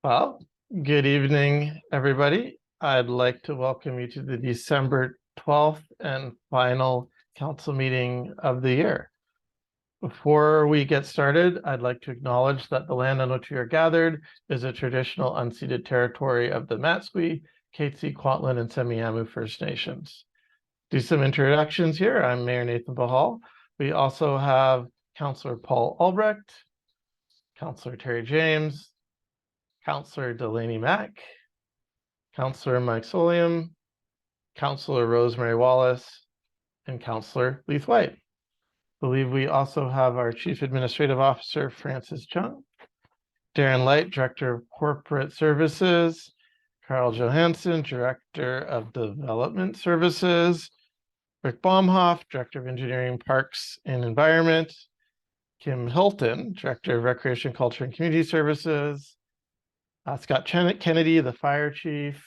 Well, good evening, everybody. I'd like to welcome you to the December 12th and final council meeting of the year. Before we get started, I'd like to acknowledge that the land on which we are gathered is a traditional unceded territory of the Matsqui, Katzie, Kwantlen, and Semiahmoo First Nations. Do some introductions here. I'm Mayor Nathan Bahal. We also have Councillor Paul Albrecht, Councillor Terry James, Councillor Delaney Mack, Councillor Mike Solium, Councillor Rosemary Wallace, and Councillor Leith White. I believe we also have our Chief Administrative Officer, Francis Chung, Darren Light, Director of Corporate Services, Carl Johansson, Director of Development Services, Rick Baumhoff, Director of Engineering, Parks and Environment, Kim Hilton, Director of Recreation, Culture and Community Services, Scott Kennedy, the Fire Chief.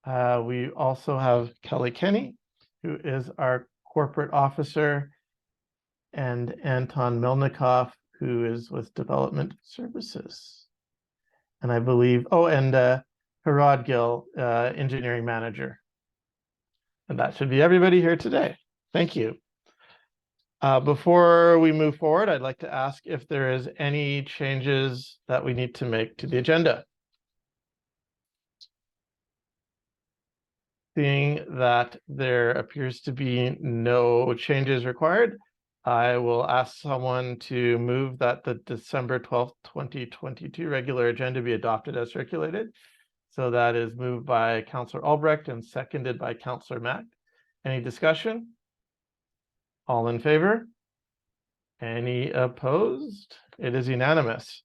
We also have Kelly Kenny, who is our Corporate Officer, and Anton Melnikov, who is with Development Services. And I believe, Harad Gill, Engineering Manager. And that should be everybody here today. Thank you. Before we move forward, I'd like to ask if there is any changes that we need to make to the agenda. Seeing that there appears to be no changes required, I will ask someone to move that the December 12th, 2022 regular agenda be adopted as circulated. So that is moved by Councillor Albrecht and seconded by Councillor Mack. Any discussion? All in favor? Any opposed? It is unanimous.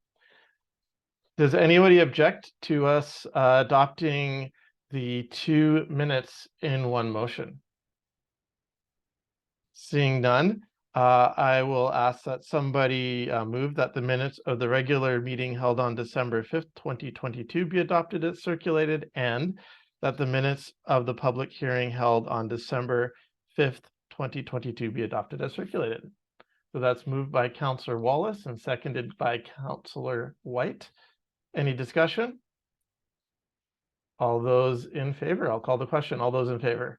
Does anybody object to us adopting the 2 minutes in one motion? Seeing none, I will ask that somebody move that the minutes of the regular meeting held on December 5th, 2022 be adopted as circulated, and that the minutes of the public hearing held on December 5th, 2022 be adopted as circulated. So that's moved by Councillor Wallace and seconded by Councillor White. Any discussion? All those in favor? I'll call the question. All those in favor?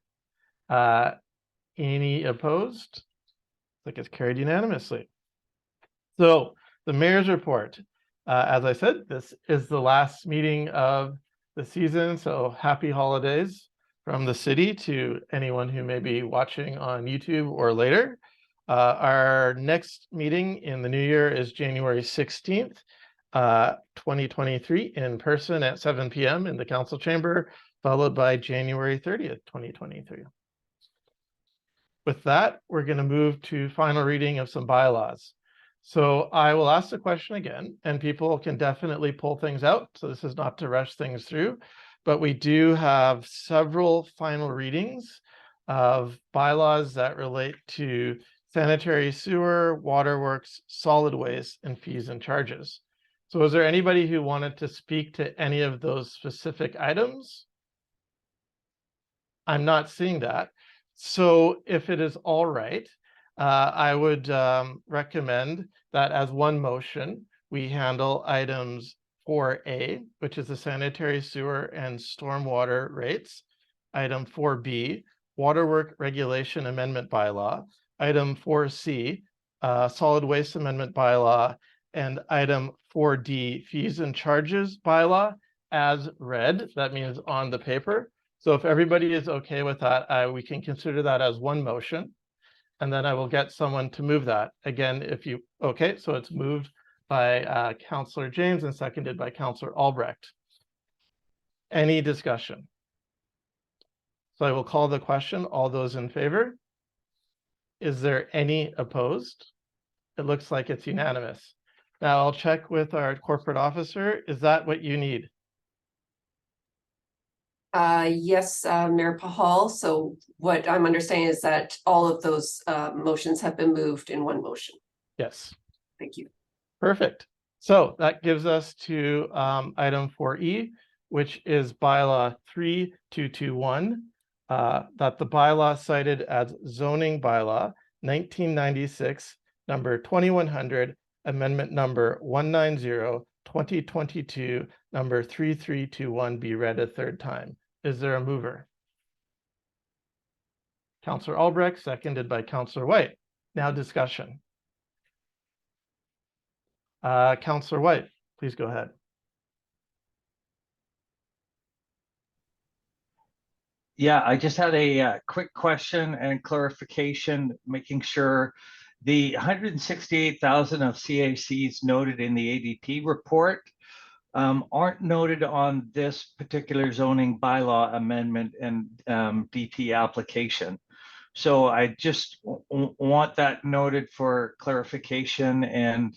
Any opposed? I think it's carried unanimously. So the mayor's report. As I said, this is the last meeting of the season. So happy holidays from the city to anyone who may be watching on YouTube or later. Our next meeting in the new year is January 16th, 2023 in person at 7 p.m. in the council chamber, followed by January 30th, 2023. With that, we're going to move to final reading of some bylaws. So I will ask the question again, and people can definitely pull things out. So this is not to rush things through, but we do have several final readings of bylaws that relate to sanitary sewer, waterworks, solid waste, and fees and charges. So is there anybody who wanted to speak to any of those specific items? I'm not seeing that. So if it is all right, I would recommend that as one motion, we handle items 4A, which is the sanitary sewer and stormwater rates, item 4B, waterwork regulation amendment bylaw, item 4C, solid waste amendment bylaw, and item 4D, fees and charges bylaw as read. That means on the paper. So if everybody is okay with that, we can consider that as one motion. And then I will get someone to move that. Again, if you, okay, so it's moved by Councillor James and seconded by Councillor Albrecht. Any discussion? So I will call the question. All those in favor? Is there any opposed? It looks like it's unanimous. Now I'll check with our corporate officer. Is that what you need? Yes, Mayor Pahal. So what I'm understanding is that all of those motions have been moved in one motion. Yes. Thank you. Perfect. So that gives us to item 4E, which is bylaw 3221, that the bylaw cited as zoning bylaw 1996, number 2100, amendment number 190 2022, number 3321 be read a third time. Is there a mover? Councillor Albrecht, seconded by Councillor White. Now discussion. Councillor White, please go ahead. Yeah, I just had a quick question and clarification, making sure the 168,000 of CACs noted in the ADP report aren't noted on this particular zoning bylaw amendment and DP application. So I just want that noted for clarification, and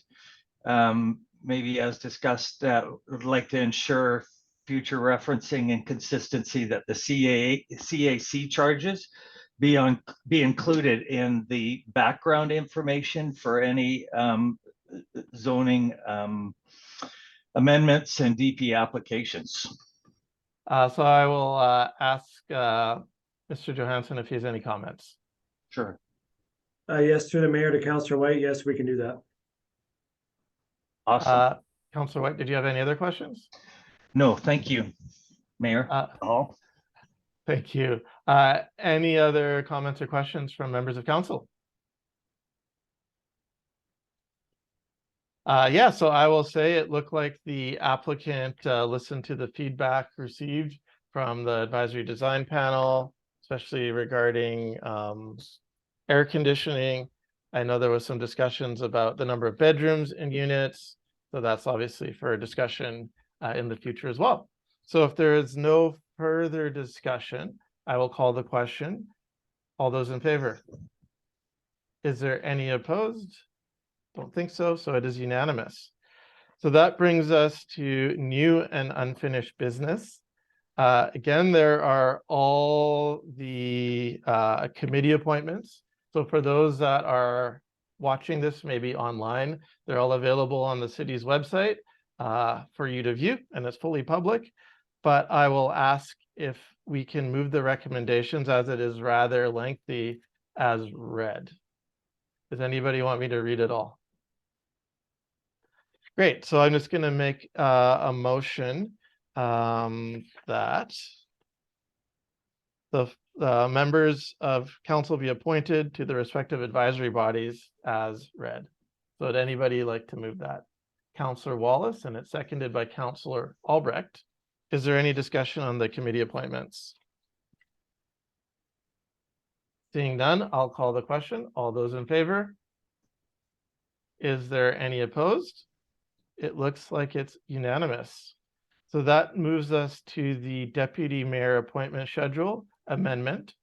maybe as discussed, would like to ensure future referencing and consistency that the CAC charges be included in the background information for any zoning amendments and DP applications. So I will ask Mr. Johansson if he has any comments. Sure. Yes, through the mayor to Councillor White. Yes, we can do that. Awesome. Councillor White, did you have any other questions? No, thank you, Mayor Hall. Thank you. Any other comments or questions from members of council? Yeah, so I will say it looked like the applicant listened to the feedback received from the advisory design panel, especially regarding air conditioning. I know there was some discussions about the number of bedrooms in units, so that's obviously for a discussion in the future as well. So if there is no further discussion, I will call the question. All those in favor? Is there any opposed? Don't think so, so it is unanimous. So that brings us to new and unfinished business. Again, there are all the committee appointments. So for those that are watching this maybe online, they're all available on the city's website for you to view, and it's fully public. But I will ask if we can move the recommendations, as it is rather lengthy, as read. Does anybody want me to read it all? Great, so I'm just going to make a motion that the members of council be appointed to the respective advisory bodies as read. So would anybody like to move that? Councillor Wallace, and it's seconded by Councillor Albrecht. Is there any discussion on the committee appointments? Seeing none, I'll call the question. All those in favor? Is there any opposed? It looks like it's unanimous. So that moves us to the deputy mayor appointment schedule amendment.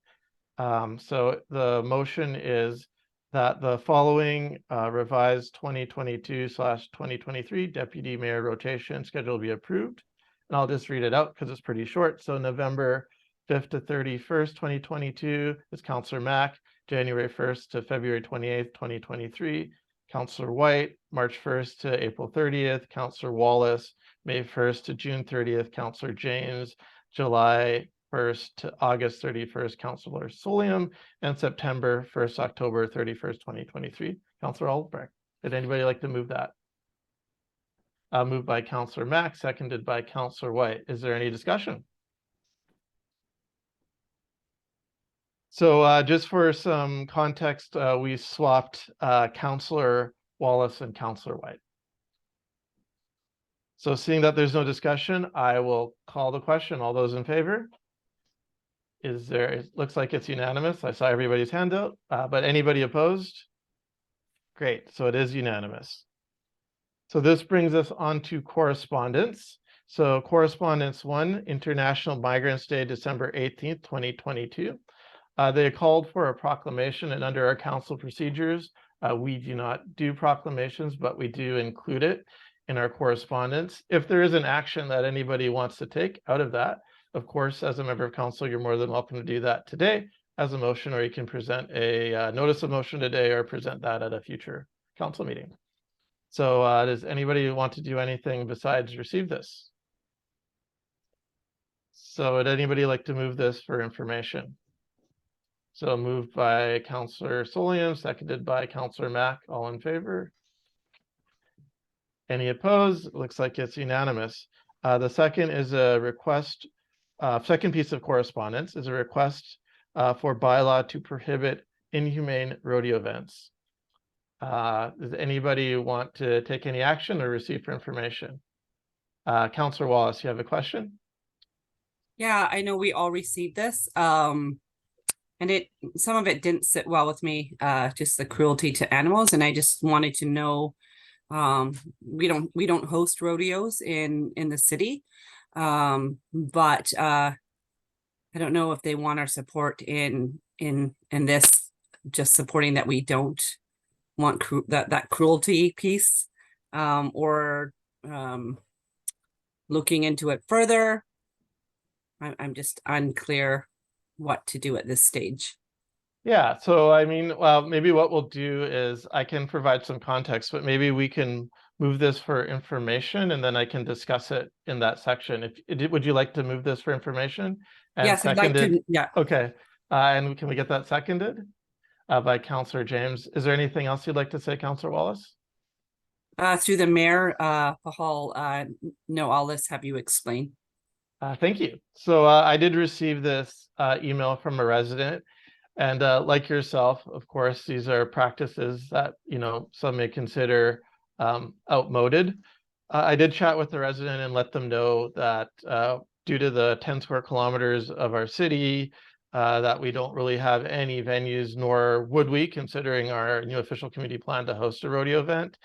So the motion is that the following revised 2022/2023 deputy mayor rotation schedule be approved. And I'll just read it out because it's pretty short. So November 5th to 31st, 2022 is Councillor Mack. January 1st to February 28th, 2023. Councillor White, March 1st to April 30th, Councillor Wallace, May 1st to June 30th, Councillor James, July 1st to August 31st, Councillor Solium, and September 1st, October 31st, 2023, Councillor Albrecht. Would anybody like to move that? Moved by Councillor Mack, seconded by Councillor White. Is there any discussion? So just for some context, we swapped Councillor Wallace and Councillor White. So seeing that there's no discussion, I will call the question. All those in favor? Is there, it looks like it's unanimous. I saw everybody's hand out, but anybody opposed? Great, so it is unanimous. So this brings us on to correspondence. So correspondence 1, International Migrants Day, December 18th, 2022. They called for a proclamation, and under our council procedures, we do not do proclamations, but we do include it in our correspondence. If there is an action that anybody wants to take out of that, of course, as a member of council, you're more than welcome to do that today as a motion, or you can present a notice of motion today or present that at a future council meeting. So does anybody want to do anything besides receive this? So would anybody like to move this for information? So moved by Councillor Solium, seconded by Councillor Mack. All in favor? Any opposed? Looks like it's unanimous. The second is a request, second piece of correspondence is a request for bylaw to prohibit inhumane rodeo events. Does anybody want to take any action or receive for information? Councillor Wallace, you have a question? Yeah, I know we all received this. And some of it didn't sit well with me, just the cruelty to animals. And I just wanted to know, we don't host rodeos in the city. But I don't know if they want our support in this, just supporting that we don't want that cruelty piece, or looking into it further. I'm just unclear what to do at this stage. Yeah, so I mean, well, maybe what we'll do is I can provide some context, but maybe we can move this for information and then I can discuss it in that section. Would you like to move this for information? And Yes, I'd like to, yeah. Okay, and can we get that seconded by Councillor James? Is there anything else you'd like to say, Councillor Wallace? Through the mayor, Pahal, no, I'll just have you explain. Thank you. So I did receive this email from a resident, and like yourself, of course, these are practices that, you know, some may consider outmoded. I did chat with the resident and let them know that due to the 10 square kilometers of our city, that we don't really have any venues, nor would we, considering our new official community plan to host a rodeo event.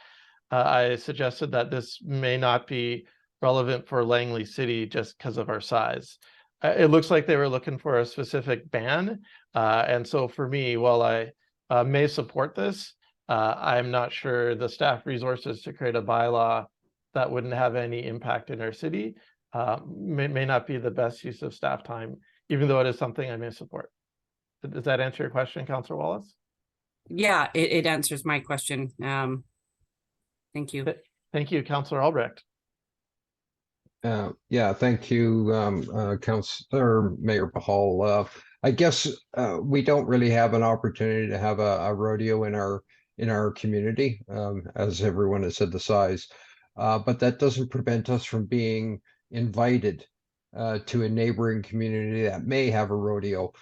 I suggested that this may not be relevant for Langley City just because of our size. It looks like they were looking for a specific ban. And so for me, while I may support this, I'm not sure the staff resources to create a bylaw that wouldn't have any impact in our city may not be the best use of staff time, even though it is something I may support. Does that answer your question, Councillor Wallace? Yeah, it answers my question. Thank you. Thank you, Councillor Albrecht. Yeah, thank you, Councillor Mayor Pahal. I guess we don't really have an opportunity to have a rodeo in our community, as everyone has said the size, but that doesn't prevent us from being invited to a neighboring community that may have a rodeo.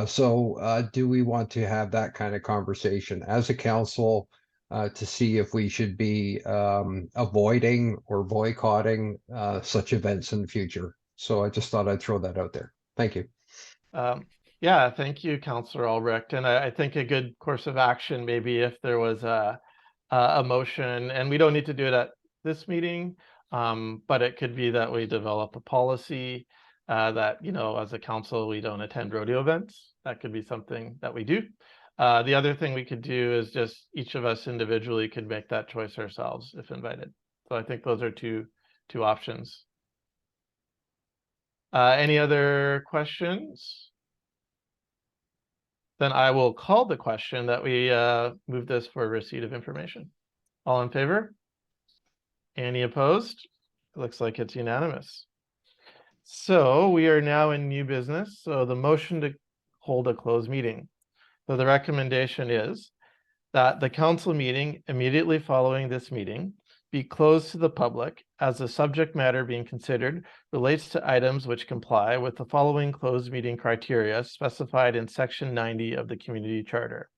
So do we want to have that kind of conversation as a council? To see if we should be avoiding or boycotting such events in the future. So I just thought I'd throw that out there. Thank you. Yeah, thank you, Councillor Albrecht. And I think a good course of action, maybe if there was a motion, and we don't need to do it at this meeting, but it could be that we develop a policy that, you know, as a council, we don't attend rodeo events. That could be something that we do. The other thing we could do is just each of us individually could make that choice ourselves if invited. So I think those are two options. Any other questions? Then I will call the question that we move this for receipt of information. All in favor? Any opposed? It looks like it's unanimous. So we are now in new business. So the motion to hold a closed meeting. So the recommendation is that the council meeting immediately following this meeting be closed to the public as the subject matter being considered relates to items which comply with the following closed meeting criteria specified in Section 90 of the Community Charter.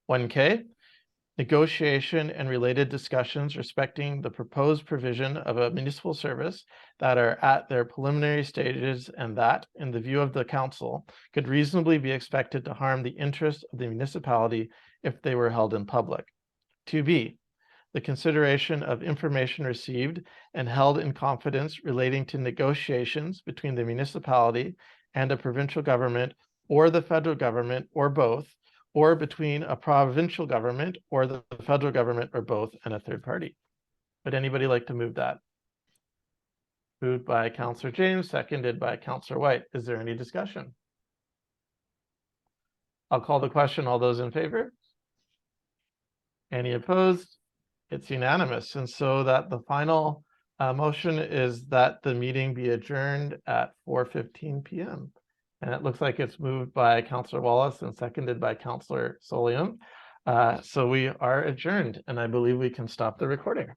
1K, negotiation and related discussions respecting the proposed provision of a municipal service that are at their preliminary stages and that, in the view of the council, could reasonably be expected to harm the interest of the municipality if they were held in public. 2B, the consideration of information received and held in confidence relating to negotiations between the municipality and a provincial government or the federal government or both, or between a provincial government or the federal government or both and a third party. Would anybody like to move that? Moved by Councillor James, seconded by Councillor White. Is there any discussion? I'll call the question. All those in favor? Any opposed? It's unanimous. And so that the final motion is that the meeting be adjourned at 4:15 p.m. And it looks like it's moved by Councillor Wallace and seconded by Councillor Solium. So we are adjourned, and I believe we can stop the recording.